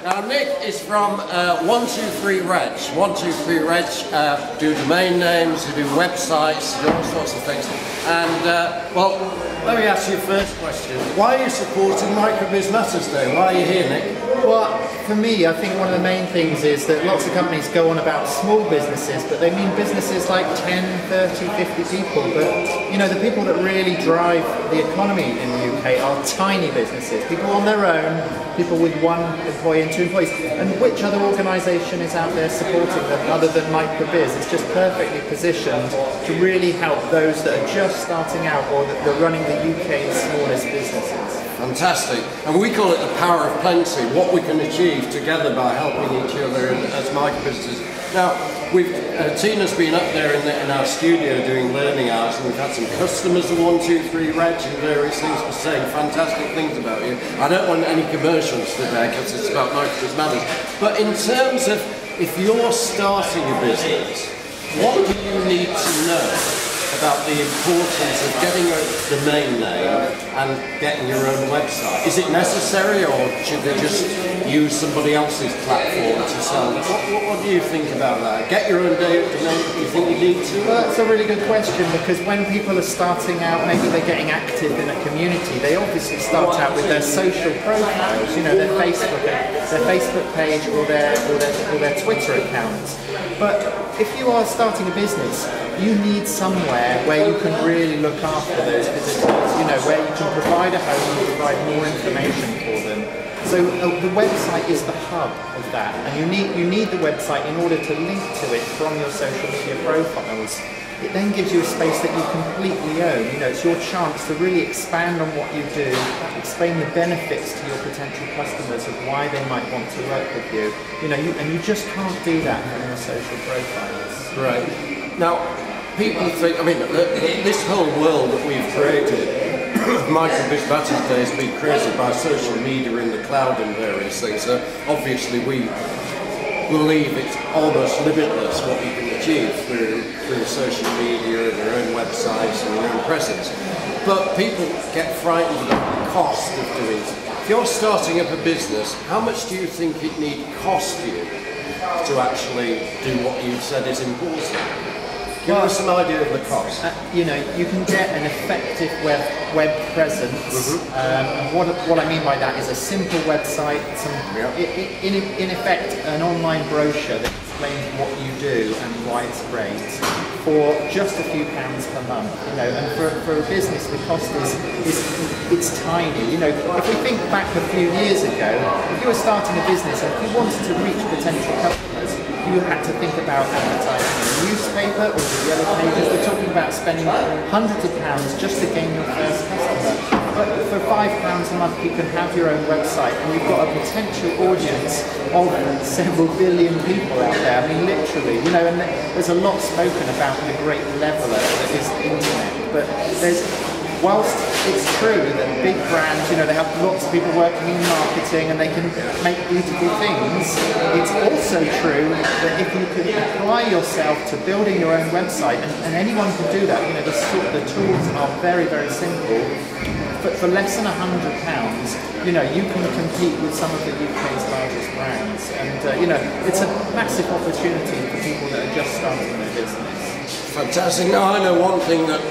Now Nick is from 123 Reg. 123 Reg do domain names, they do websites, do all sorts of things. And well, let me ask you first question. Why are you supporting Microbiz Matters Day? Why are you here, Nick? Well, for me, I think one of the main things is that lots of companies go on about small businesses, but they mean businesses like 10, 30, 50 people. But, you know, the people that really drive the economy in the UK are tiny businesses, people on their own, people with one employee and two employees. And which other organisation is out there supporting them other than Microbiz? It's just perfectly positioned to really help those that are just starting out or that are running the UK's smallest businesses. Fantastic. And we call it the power of plenty, what we can achieve together by helping each other as microbusinesses. Now, Tina's been up there in our studio doing learning hours, and we've had some customers of 123 Reg and various things for saying fantastic things about you. I don't want any commercials today because it's about Microbiz Matters. But in terms of if you're starting a business, what do you need to know about the importance of getting a domain name and getting your own website? Is it necessary, or should they just use somebody else's platform to sell? What do you think about that? Get your own domain, do you think you need to? Well, that's a really good question, because when people are starting out, maybe they're getting active in a community, they obviously start out with their social profiles, you know, their Facebook page or their Twitter accounts. But if you are starting a business, you need somewhere where you can really look after those visitors, you know, where you can provide a home and provide more information for them. So the website is the hub of that, and you need the website in order to link to it from your social media profiles. It then gives you a space that you completely own. You know, it's your chance to really expand on what you do, explain the benefits to your potential customers of why they might want to work with you. You know, and you just can't do that from your social profiles. Right. Now, people think, I mean, this whole world that we've created, Microbiz Matters Day, has been created by social media in the cloud and various things. So obviously we believe it's almost limitless what you can achieve through social media and your own websites and your own presence. But people get frightened about the cost of doing it. If you're starting up a business, how much do you think it need cost you to actually do what you said is important? Give us some idea of the cost. You know, you can get an effective web presence. And what I mean by that is a simple website, in effect an online brochure that explains what you do and why it's great, for just a few pounds per month. You know, and for a business, the cost it's tiny. You know, if we think back a few years ago, if you were starting a business and if you wanted to reach potential customers, you had to think about advertising in a newspaper or the yellow pages. We're talking about spending hundreds of pounds just to gain your first customer. But for £5 a month, you can have your own website, and you've got a potential audience of several billion people out there. I mean, literally, you know, and there's a lot spoken about the great leveler that is the internet. But whilst it's true that big brands, you know, they have lots of people working in marketing and they can make beautiful things, it's also true that if you can apply yourself to building your own website, and anyone can do that, you know, the tools are very, very simple, but for less than £100, you know, you can compete with some of the UK's largest brands. And, you know, it's a massive opportunity for people that are just starting their business. Fantastic. Now, I know one thing that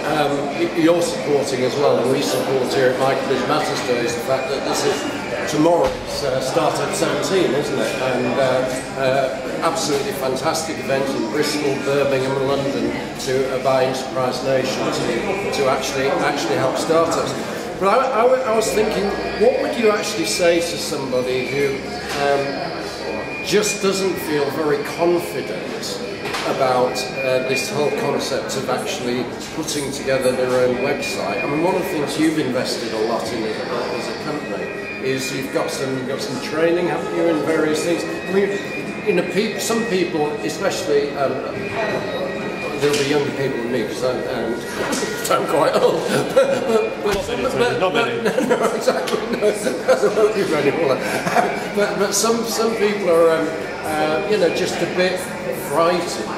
you're supporting as well, and we support here at Microbiz Matters Day, is the fact that this is tomorrow's start at 17, isn't it? And absolutely fantastic event in Bristol, Birmingham and London by Enterprise Nation to actually help startups. But I was thinking, what would you actually say to somebody who just doesn't feel very confident about this whole concept of actually putting together their own website? I mean, one of the things you've invested a lot in as a company is you've got some training, haven't you, in various things. I mean, you know, some people, especially there'll be younger people than me because I'm quite old. Not many. No, exactly. No, I won't give any more. But some people are, you know, just a bit frightened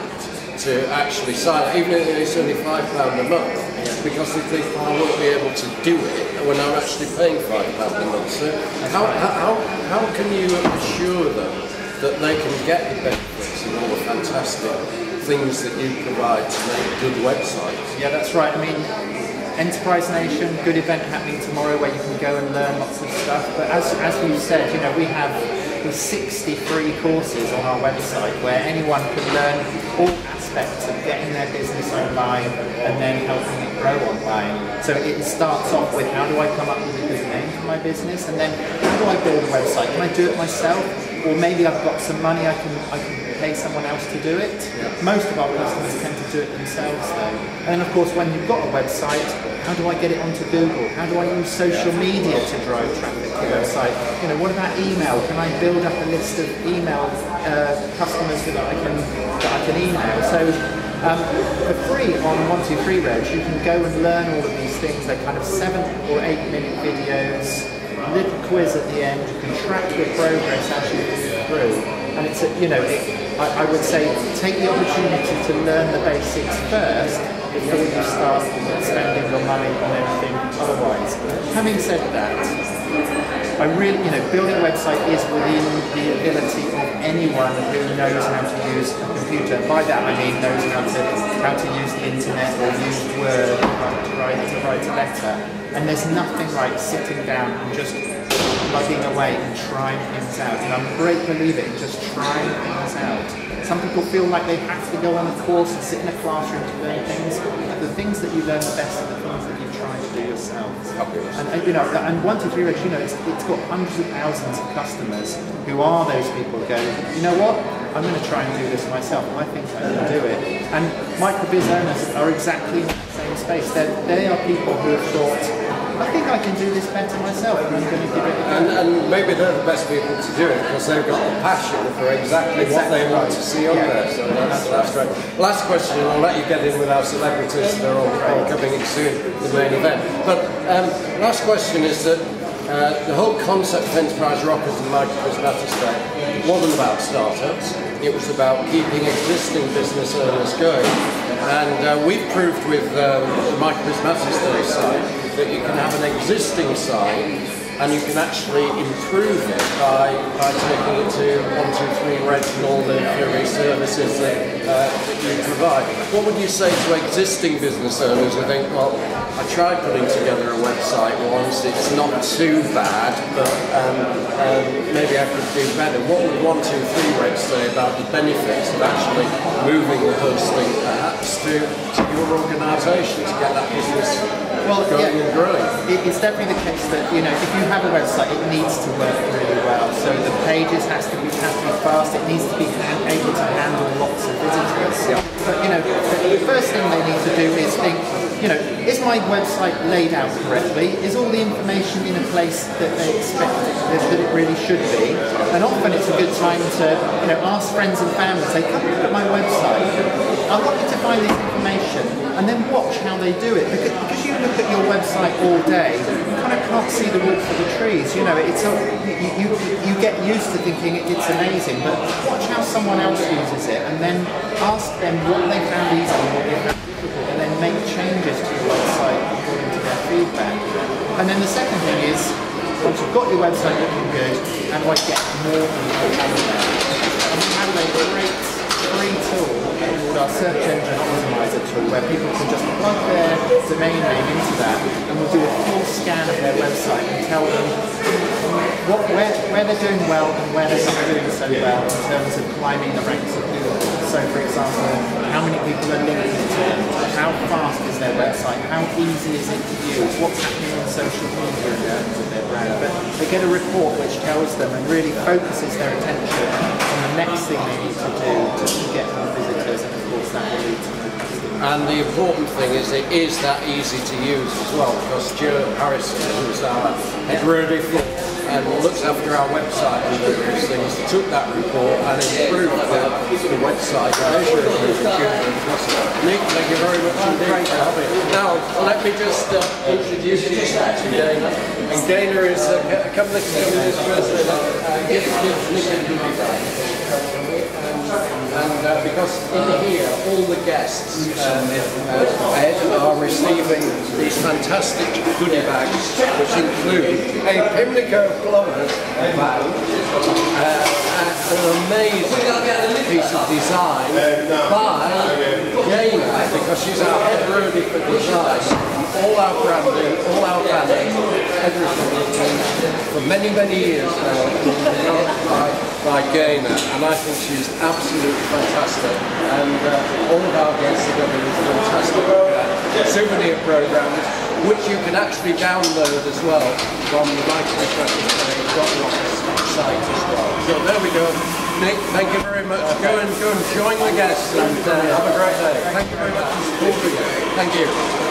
to actually sign, even if it's only £5 a month. because they think, oh, I won't be able to do it when I'm actually paying £5 a month. So how can you assure them that they can get the benefits and all the fantastic things that you provide to make good websites? Yeah, that's right. I mean, Enterprise Nation, good event happening tomorrow where you can go and learn lots of stuff. But as you said, you know, we have 60 free courses on our website where anyone can learn all aspects of getting their business online and then helping it grow online. So it starts off with how do I come up with a good name for my business, and then how do I build a website? Can I do it myself? Or maybe I've got some money, I can pay someone else to do it. Yeah. Most of our customers tend to do it themselves though. And then of course when you've got a website, how do I get it onto Google? How do I use social media to drive traffic to your website? You know, what about email? Can I build up a list of email customers that I can email? So for free on 123 Reg, you can go and learn all of these things. They're kind of 7 or 8 minute videos, little quiz at the end. You can track your progress as you move through. And it's, you know, I would say take the opportunity to learn the basics first before you start spending your money on everything otherwise. Having said that, I really, you know, building a website is within the ability of anyone who knows how to use a computer. By that I mean knows how to use the internet or use Word to write a letter. And there's nothing like sitting down and just plugging away and trying things out. And I'm a great believer in just trying things out. Some people feel like they have to go on a course and sit in a classroom to learn things. The things that you learn the best are the things that you try to do yourselves. And you know, and 123 Reg, you know, it's got hundreds of thousands of customers who are those people who go, you know what, I'm going to try and do this myself. I think I can do it. And microbiz owners are exactly in that same space. They are people who have thought, I think I can do this better myself, and I'm going to give it a go. And maybe they're the best people to do it because they've got the passion for exactly what they want to see on there. So that's great. Last question, and I'll let you get in with our celebrities. They're all coming in soon, the main event. But last question is that the whole concept of Enterprise Rockers and Microbiz Matters Day wasn't about startups. It was about keeping existing business owners going. And we've proved with the Microbiz Matters Day site that you can have an existing site and you can actually improve it by taking it to 123 Reg and all the free services that you provide. What would you say to existing business owners who think, well, I tried putting together a website once, it's not too bad, but maybe I could do better. What would 123 Reg say about the benefits of actually moving the hosting perhaps to your organisation to get that business going and growing? It's definitely the case that, you know, if you have a website, it needs to work really well. So the pages has to be fast. It needs to be able to handle lots of visitors. Yeah. But you know, the first thing they need to do is think, you know, is my website laid out correctly? Is all the information in a place that they expect that it really should be? And often it's a good time to, you know, ask friends and family, say, come look at my website. I want you to find this information, and then watch how they do it. Because you look at your website all day, you kind of can't see the wood for the trees. You know, you get used to thinking it's amazing, but watch how someone else uses it, and then ask them what they found easy and what they found difficult, and then make changes to your website according to their feedback. And then the second thing is, once you've got your website looking good, how do I get more people on there? And we have a great free tool called our Search Engine Optimizer tool, where people can just plug their domain name into that, and we'll do a full scan of their website and tell them where they're doing well and where they're not doing so well in terms of climbing the ranks of Google. So for example, how many people are linking to them, how fast is their website, how easy is it to use, what's happening on social media in terms of their brand. But they get a report which tells them and really focuses their attention on the next thing they need to do to get more visitors, and of course that will lead to more customers. And the important thing is it is that easy to use as well, because Stuart Harrison, who's our head really and looks after our website and various things, took that report and improved the website measure of the computer and customer. Nick, thank you very much indeed for having me. Now, let me just introduce you to Dana. And Dana is a couple of companies first, give Nick a goodie bag. And because because in here all the guests are receiving these fantastic goodie bags, which include a Pimlico Plumbers bag, an amazing piece of design by Jana, because she's our head roadie for design. All our branding, all our banners, everything for many, many years now, developed by Jana, and I think she's absolutely fantastic. And all of our guests are going to be fantastic souvenir programs, which you can actually download as well from the mycommissioner.office site as well. So there we go. Nick, thank you very much. Go and join the guests and have a great day. Thank you very much for supporting us. Thank you.